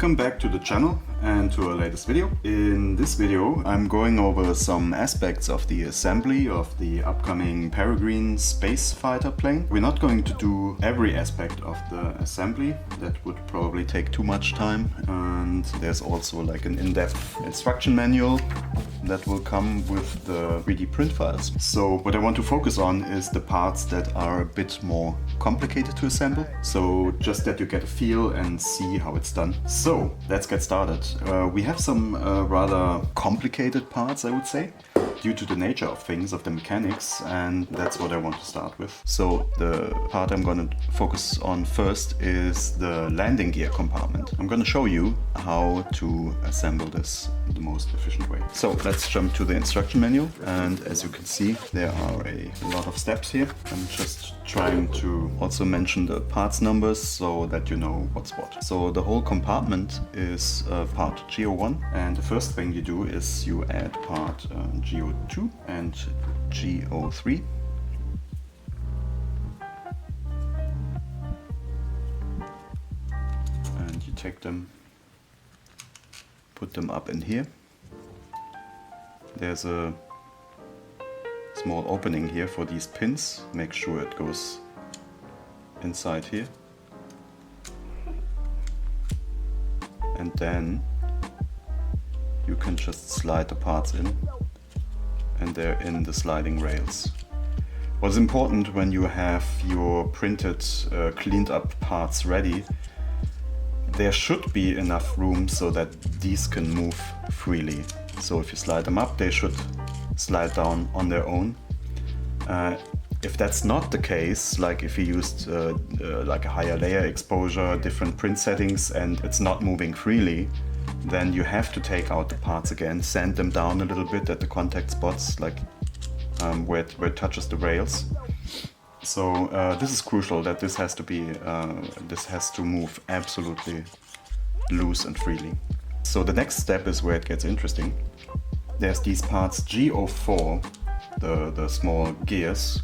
Welcome back to the channel and to our latest video. In this video I'm going over some aspects of the assembly of the upcoming Peregrine space fighter plane. We're not going to do every aspect of the assembly, that would probably take too much time, and there's also like an in-depth instruction manual that will come with the 3D print files. So what I want to focus on is the parts that are a bit more complicated to assemble, so just that you get a feel and see how it's done. So let's get started. We have some rather complicated parts, I would say, due to the nature of things, of the mechanics, and that's what I want to start with. So the part I'm going to focus on first is the landing gear compartment. I'm going to show you how to assemble this the most efficient way. So let's jump to the instruction manual, and as you can see there are a lot of steps here. I'm just trying to also mention the parts numbers so that you know what's what. So the whole compartment is part GO1, and the first thing you do is you add part GO2 and GO3. And you take them, put them up in here. There's a small opening here for these pins. Make sure it goes inside here. And then you can just slide the parts in, and they're in the sliding rails. What's important when you have your printed, cleaned up parts ready, there should be enough room so that these can move freely. So if you slide them up, they should slide down on their own. If that's not the case, like if you used like a higher layer exposure, different print settings, and it's not moving freely, then you have to take out the parts again, sand them down a little bit at the contact spots, like where it touches the rails. So this is crucial, that this has to be, this has to move absolutely loose and freely. So the next step is where it gets interesting. There's these parts GO4, the small gears,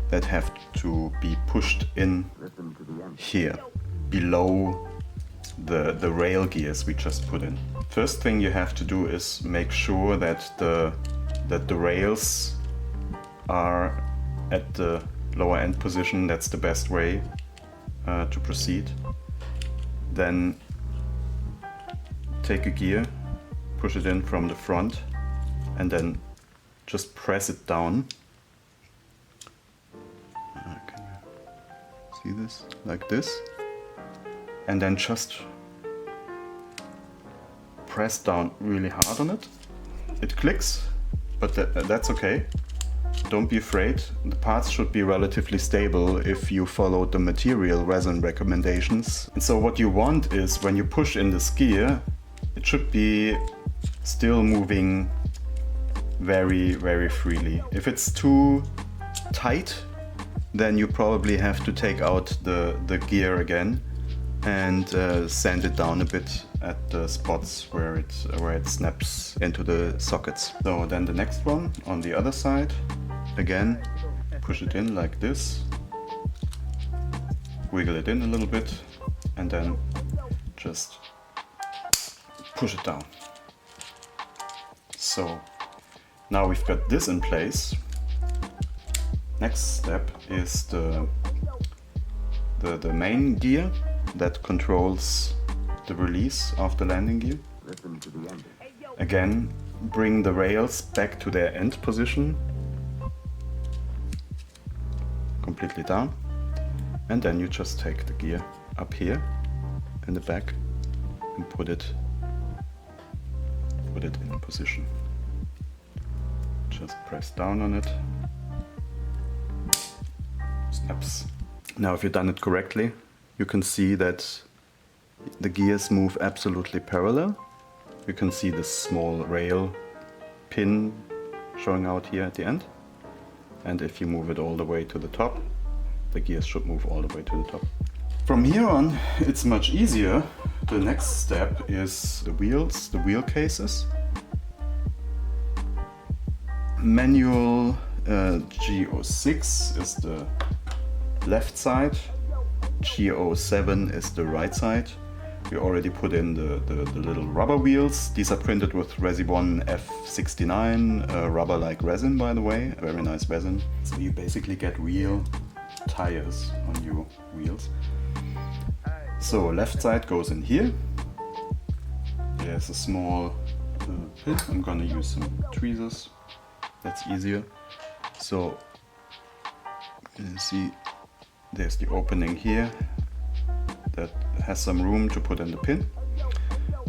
that have to be pushed in here, below the rail gears we just put in. First thing you have to do is make sure that the rails are at the lower end position. That's the best way to proceed. Then take a gear, push it in from the front, and then just press it down. Can you see this? Like this. And then just press down really hard on it. It clicks, but that's okay. Don't be afraid. The parts should be relatively stable if you follow the material resin recommendations. And so what you want is, when you push in this gear, it should be still moving very, very freely. If it's too tight, then you probably have to take out the gear again and sand it down a bit at the spots where it snaps into the sockets. So then the next one on the other side, again push it in like this, wiggle it in a little bit, and then just push it down. So now we've got this in place. Next step is the main gear that controls the release of the landing gear. Again, bring the rails back to their end position, completely down, and then you just take the gear up here in the back and put it in position. Just press down on it. Snaps. Now if you've done it correctly, you can see that the gears move absolutely parallel. You can see this small rail pin showing out here at the end. And if you move it all the way to the top, the gears should move all the way to the top. From here on, it's much easier. The next step is the wheels, the wheel cases. Manual GO6 is the left side, GO7 is the right side. we already put in the little rubber wheels. These are printed with Resi1 F69, rubber-like resin, by the way, very nice resin. So you basically get real tires on your wheels. So left side goes in here. There's a small pin. I'm gonna use some tweezers. That's easier. So you see there's the opening here that has some room to put in the pin.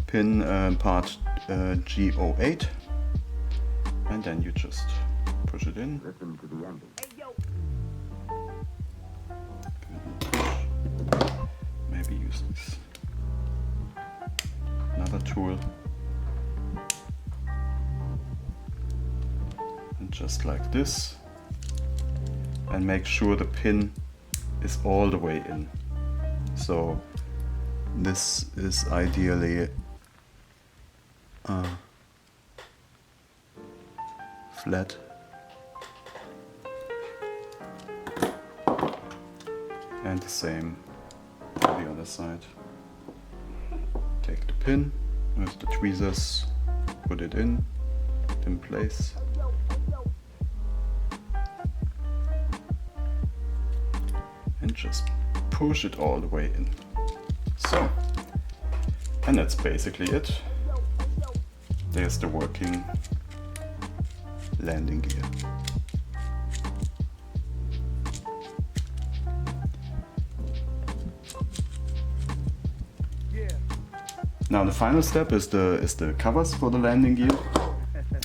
Pin part G08, and then you just push it in. Maybe use this another tool, and just like this, and make sure the pin is all the way in. So this is ideally flat. And the same on the other side. Take the pin with the tweezers, put it in place. And just push it all the way in. So, and that's basically it. There's the working landing gear. Now the final step is the covers for the landing gear.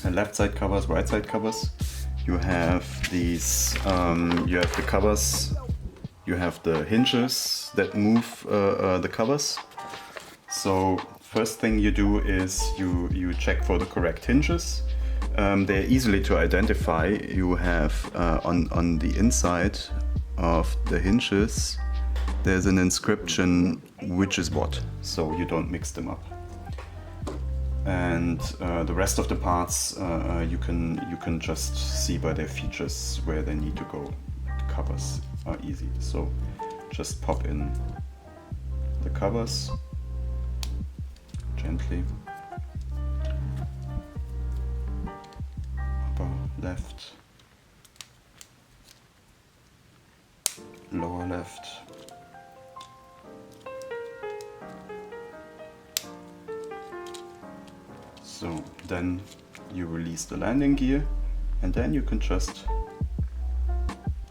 The left side covers, right side covers. You have these, you have the covers, you have the hinges that move the covers. So first thing you do is you check for the correct hinges. They're easily to identify. You have on the inside of the hinges there's an inscription which is what, so you don't mix them up. And the rest of the parts you can just see by their features where they need to go. The covers are easy, so just pop in the covers gently. Upper left, lower left. So then you release the landing gear, and then you can just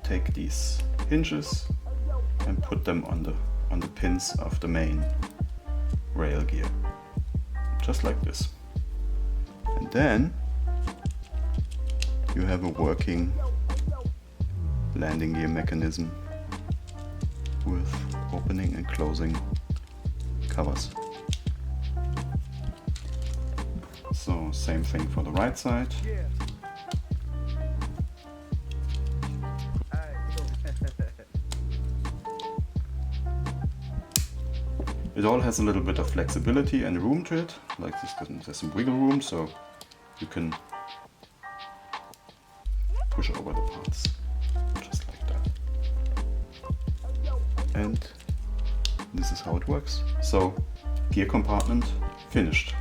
take these hinges and put them on the pins of the main rail gear, just like this. And then you have a working landing gear mechanism with opening and closing covers. So same thing for the right side. It all has a little bit of flexibility and room to it, like this, there's some wiggle room, so you can push over the parts, just like that. And this is how it works. So, gear compartment finished.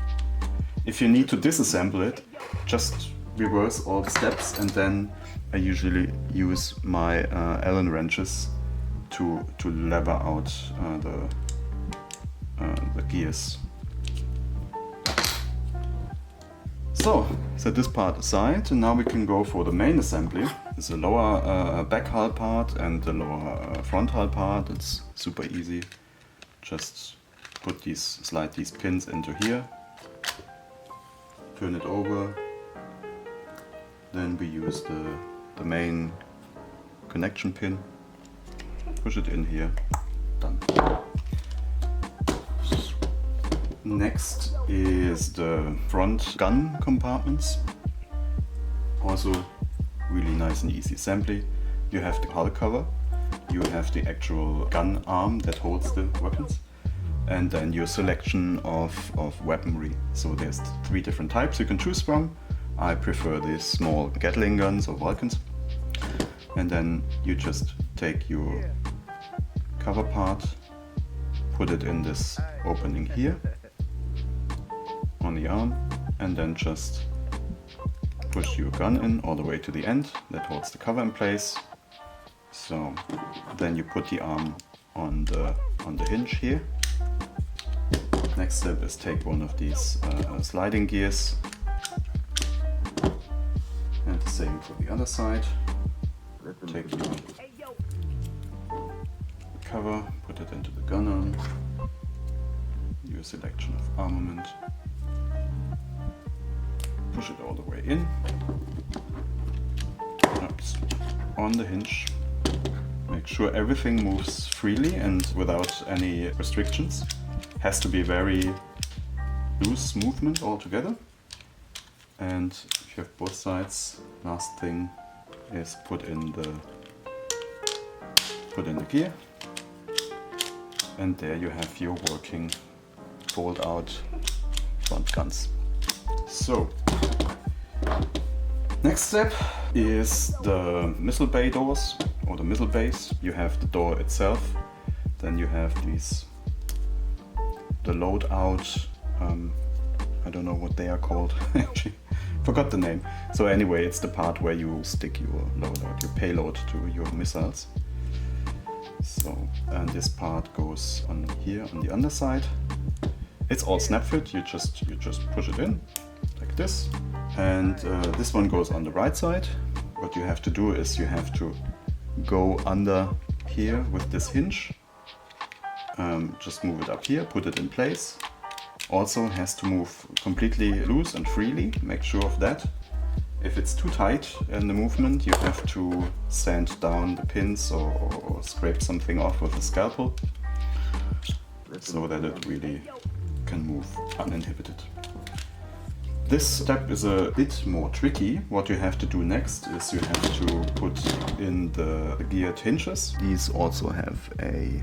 If you need to disassemble it, just reverse all the steps, and then I usually use my Allen wrenches to lever out the gears. So, set this part aside, and now we can go for the main assembly. It's the lower back hull part and the lower front hull part. It's super easy. Just slide these pins into here. Turn it over, then we use the main connection pin, push it in here, done. Next is the front gun compartments, also really nice and easy assembly. You have the hull cover, you have the actual gun arm that holds the weapons, and then your selection of weaponry. So there's 3 different types you can choose from. I prefer these small Gatling guns or Vulcans. And then you just take your cover part, put it in this opening here on the arm, and then just push your gun in all the way to the end. That holds the cover in place. So then you put the arm on the hinge here. Next step is take one of these sliding gears, and the same for the other side. Take your cover, put it into the gun arm, do a selection of armament, push it all the way in, oops, on the hinge. Make sure everything moves freely and without any restrictions. Has to be very loose movement altogether. And if you have both sides, last thing is put in the gear, and there you have your working fold out front guns. So next step is the missile bay doors, or the missile bays. You have the door itself, then you have the load out, I don't know what they are called actually, forgot the name. So anyway, it's the part where you stick your loadout, your payload to your missiles. So, and this part goes on here on the underside. It's all snap fit, you just push it in like this. And this one goes on the right side. What you have to do is you have to go under here with this hinge. Just move it up here, put it in place. Also has to move completely loose and freely, make sure of that. If it's too tight in the movement, you have to sand down the pins or scrape something off with a scalpel, so that it really can move uninhibited. This step is a bit more tricky. What you have to do next is you have to put in the geared hinges. These also have a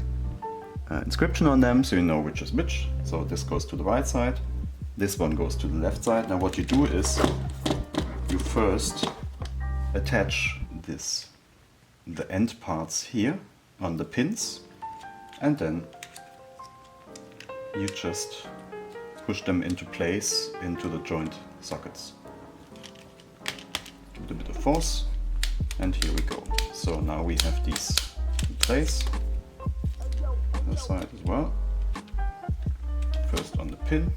inscription on them, so you know which is which. So this goes to the right side, this one goes to the left side. Now what you do is you first attach the end parts here on the pins, and then you just push them into place into the joint sockets. Give it a bit of force, and here we go. So now we have these in place. This side as well. First on the pin,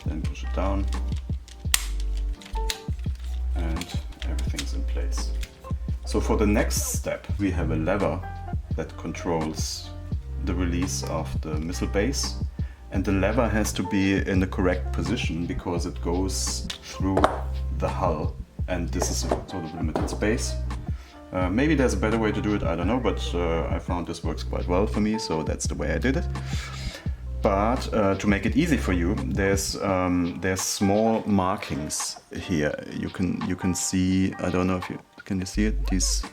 then push it down, and everything's in place. So for the next step, we have a lever that controls the release of the missile base, and the lever has to be in the correct position because it goes through the hull, and this is a sort of limited space. Maybe there's a better way to do it, I don't know, but I found this works quite well for me, so that's the way I did it. But to make it easy for you, there's small markings here. You can see, I don't know if you can you see it. These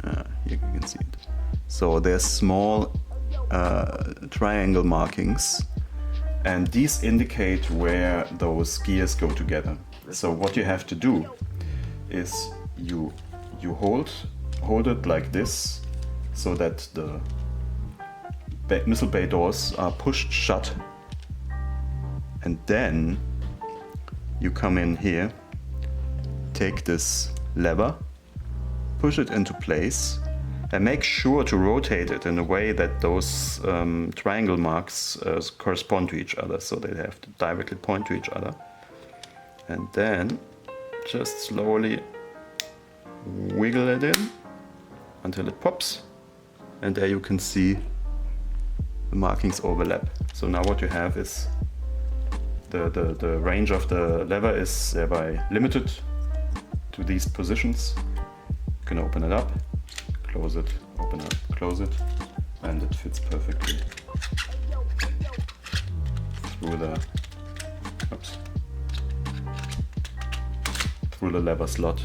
here you can see it. So there's small triangle markings, and these indicate where those gears go together. So what you have to do is you hold it like this, so that the missile bay doors are pushed shut, and then you come in here, take this lever, push it into place, and make sure to rotate it in a way that those triangle marks correspond to each other, so they have to directly point to each other. And then just slowly wiggle it in until it pops, and there you can see the markings overlap. So now what you have is the range of the lever is thereby limited to these positions. You can open it up, close it, open it, close it, and it fits perfectly through the lever slot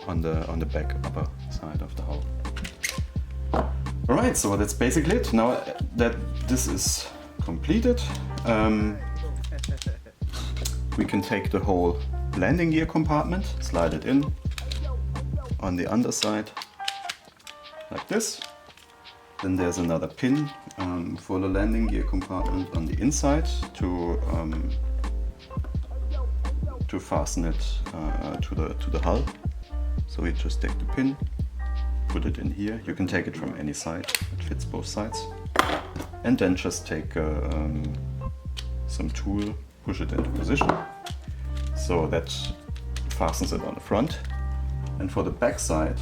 on the back upper side of the hull. Alright, so that's basically it. Now that this is completed, we can take the whole landing gear compartment, slide it in on the underside like this, Then there's another pin for the landing gear compartment on the inside to fasten it to the hull. So you just take the pin, put it in here. You can take it from any side, it fits both sides. And then just take some tool, push it into position. So that fastens it on the front. And for the back side,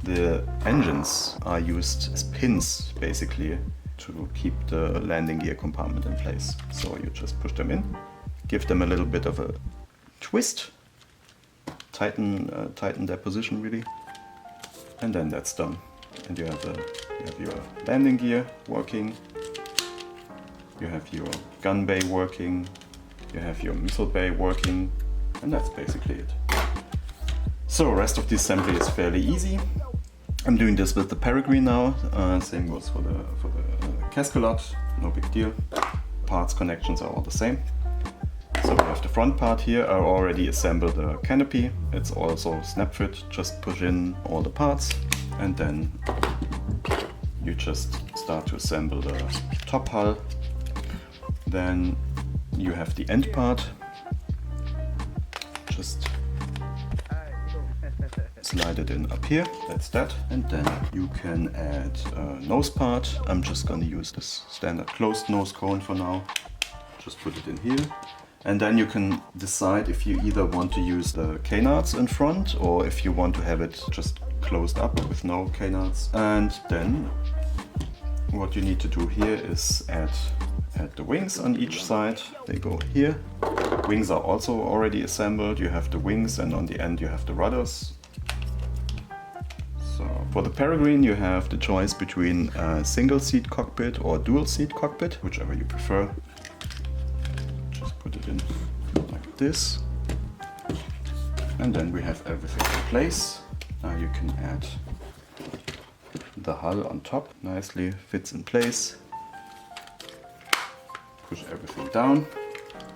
the engines are used as pins basically to keep the landing gear compartment in place. So you just push them in, give them a little bit of a twist, tighten their position really, and then that's done. And you have your landing gear working, you have your gun bay working, you have your missile bay working, and that's basically it. So the rest of the assembly is fairly easy. I'm doing this with the Peregrine now, same goes for the Cascolot, no big deal. Parts connections are all the same. So we have the front part here. I already assembled the canopy. It's also snap fit, just push in all the parts and then you just start to assemble the top hull. Then you have the end part. Just slide it in up here, that's that. And then you can add a nose part. I'm just gonna use this standard closed nose cone for now. Just put it in here. And then you can decide if you either want to use the canards in front or if you want to have it just closed up with no canards. And then what you need to do here is add the wings on each side. They go here. Wings are also already assembled. You have the wings and on the end you have the rudders. So for the Peregrine you have the choice between a single seat cockpit or dual seat cockpit, whichever you prefer. Put it in like this, and then we have everything in place. Now you can add the hull on top, nicely fits in place. Push everything down,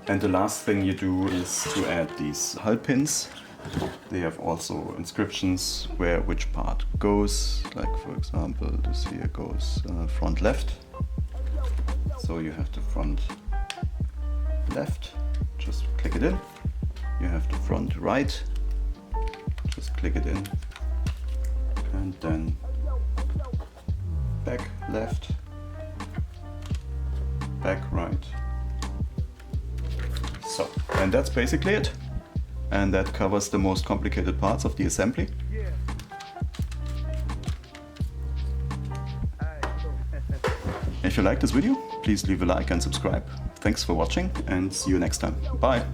and the last thing you do is to add these hull pins. They have also inscriptions where which part goes, like for example this here goes front left, so you have the front left, just click it in. You have the front right, just click it in, and then back left, back right. So, and that's basically it. And that covers the most complicated parts of the assembly. If you like this video, please leave a like and subscribe. Thanks for watching and see you next time. Bye!